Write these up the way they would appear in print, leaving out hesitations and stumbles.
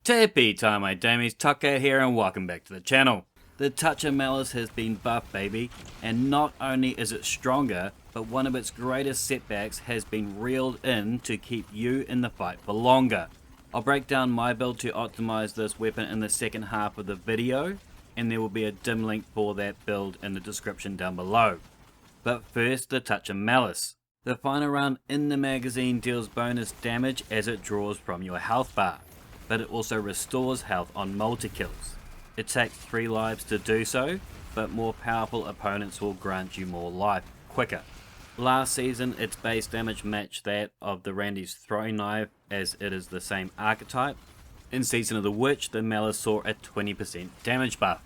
Tippy time, my damies, Tucker here and welcome back to the channel. The Touch of Malice has been buffed, baby, and not only is it stronger, but one of its greatest setbacks has been reeled in to keep you in the fight for longer. I'll break down my build to optimize this weapon in the second half of the video, and there will be a dim link for that build in the description down below. But first, the Touch of Malice. The final round in the magazine deals bonus damage as it draws from your health bar, but it also restores health on multi-kills. It takes 3 lives to do so, but more powerful opponents will grant you more life quicker. Last season, its base damage matched that of the Randy's throwing knife as it is the same archetype. In Season of the Witch, the Malice saw a 20% damage buff.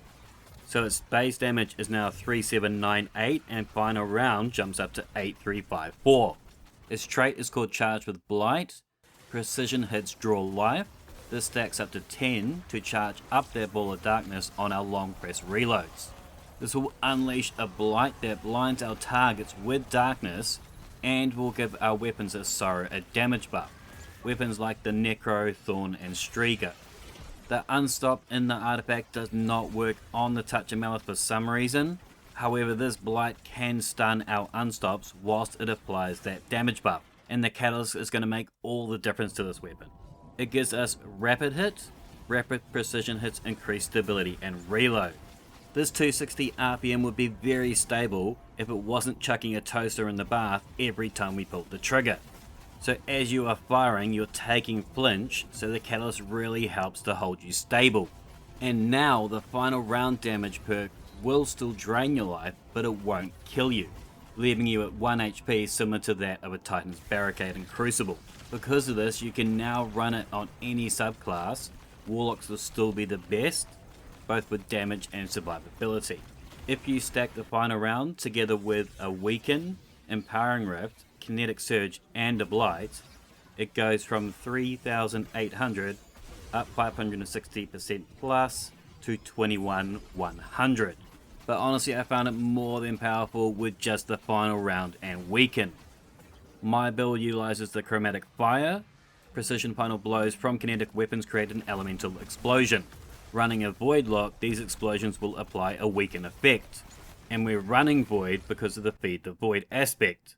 So its base damage is now 3798 and final round jumps up to 8354. Its trait is called Charged with Blight. Precision hits draw life. This stacks up to 10 to charge up their Ball of Darkness on our long press reloads. This will unleash a blight that blinds our targets with darkness and will give our weapons of sorrow a damage buff. Weapons like the Necro, Thorn and Strieger. The Unstop in the artifact does not work on the Touch of Malice for some reason. However, this blight can stun our unstops whilst it applies that damage buff, and the catalyst is going to make all the difference to this weapon. It gives us rapid hits, rapid precision hits, increased stability and reload. This 260 RPM would be very stable if it wasn't chucking a toaster in the bath every time we pulled the trigger. So as you are firing, you're taking flinch, so the catalyst really helps to hold you stable. And now the final round damage perk will still drain your life, but it won't kill you, leaving you at 1 HP similar to that of a Titan's Barricade and Crucible. Because of this, you can now run it on any subclass. Warlocks will still be the best, both with damage and survivability. If you stack the final round together with a Weaken, Empowering Rift, Kinetic Surge and a Blight, it goes from 3800 up 560% plus to 21,100. But honestly, I found it more than powerful with just the final round and Weaken. My build utilizes the Chromatic Fire. Precision final blows from kinetic weapons create an elemental explosion. Running a Void lock, these explosions will apply a Weaken effect. And we're running Void because of the Feed the Void aspect.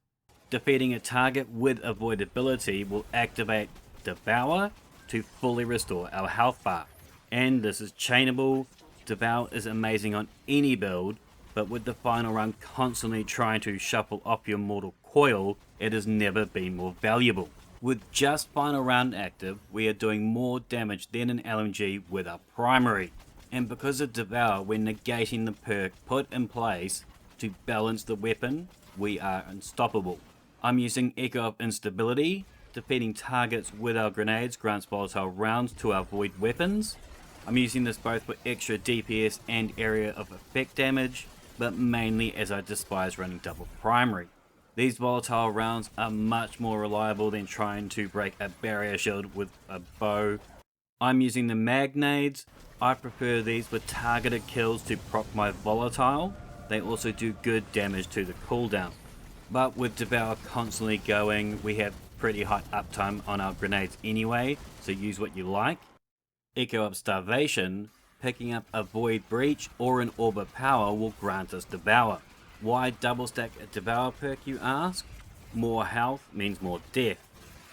Defeating a target with a Void ability will activate Devour to fully restore our health bar. And this is chainable. Devour is amazing on any build, but with the final run constantly trying to shuffle off your mortal coil, it has never been more valuable. With just final round active, we are doing more damage than an LMG with our primary. And because of Devour, we're negating the perk put in place to balance the weapon. We are unstoppable. I'm using Echo of Instability. Defeating targets with our grenades grants volatile rounds to our void weapons. I'm using this both for extra DPS and area of effect damage, but mainly as I despise running double primary. These volatile rounds are much more reliable than trying to break a barrier shield with a bow. I'm using the Magnades. I prefer these with targeted kills to proc my volatile. They also do good damage to the cooldown. But with Devour constantly going, we have pretty high uptime on our grenades anyway, so use what you like. Echo of Starvation, picking up a Void Breach or an Orb of Power will grant us Devour. Why double stack a Devour perk, you ask? More health means more death.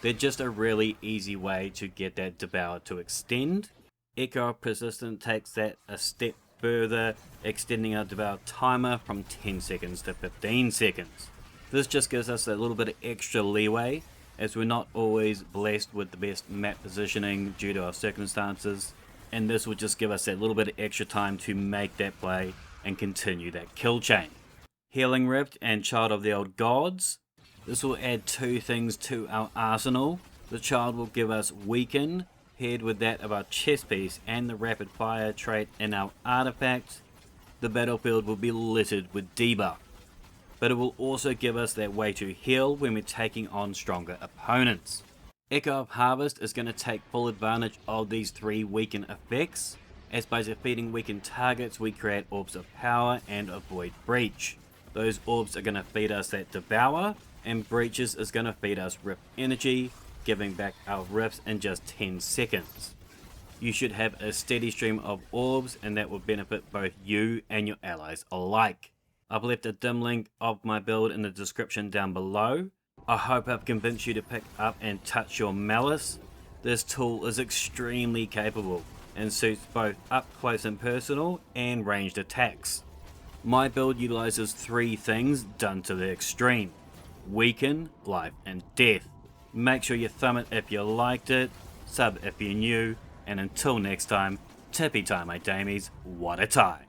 They're just a really easy way to get that Devour to extend. Echo of Persistent takes that a step further, extending our Devour timer from 10 seconds to 15 seconds. This just gives us a little bit of extra leeway, as we're not always blessed with the best map positioning due to our circumstances, and this will just give us that little bit of extra time to make that play and continue that kill chain. Healing Rift and Child of the Old Gods. This will add 2 things to our arsenal. The Child will give us Weaken, paired with that of our chest piece and the Rapid Fire trait in our artifact. The battlefield will be littered with debuff, but it will also give us that way to heal when we're taking on stronger opponents. Echo of Harvest is going to take full advantage of these 3 Weaken effects, as by defeating weakened targets we create Orbs of Power and a Void Breach. Those orbs are going to feed us that Devour, and Breaches is going to feed us Rift Energy, giving back our rifts in just 10 seconds. You should have a steady stream of orbs, and that will benefit both you and your allies alike. I've left a dim link of my build in the description down below. I hope I've convinced you to pick up and touch your Malice. This tool is extremely capable and suits both up close and personal and ranged attacks. My build utilizes 3 things done to the extreme: weaken, life and death. Make sure you thumb it if you liked it, sub if you're new, and until next time, tippy time my damies, what a tie.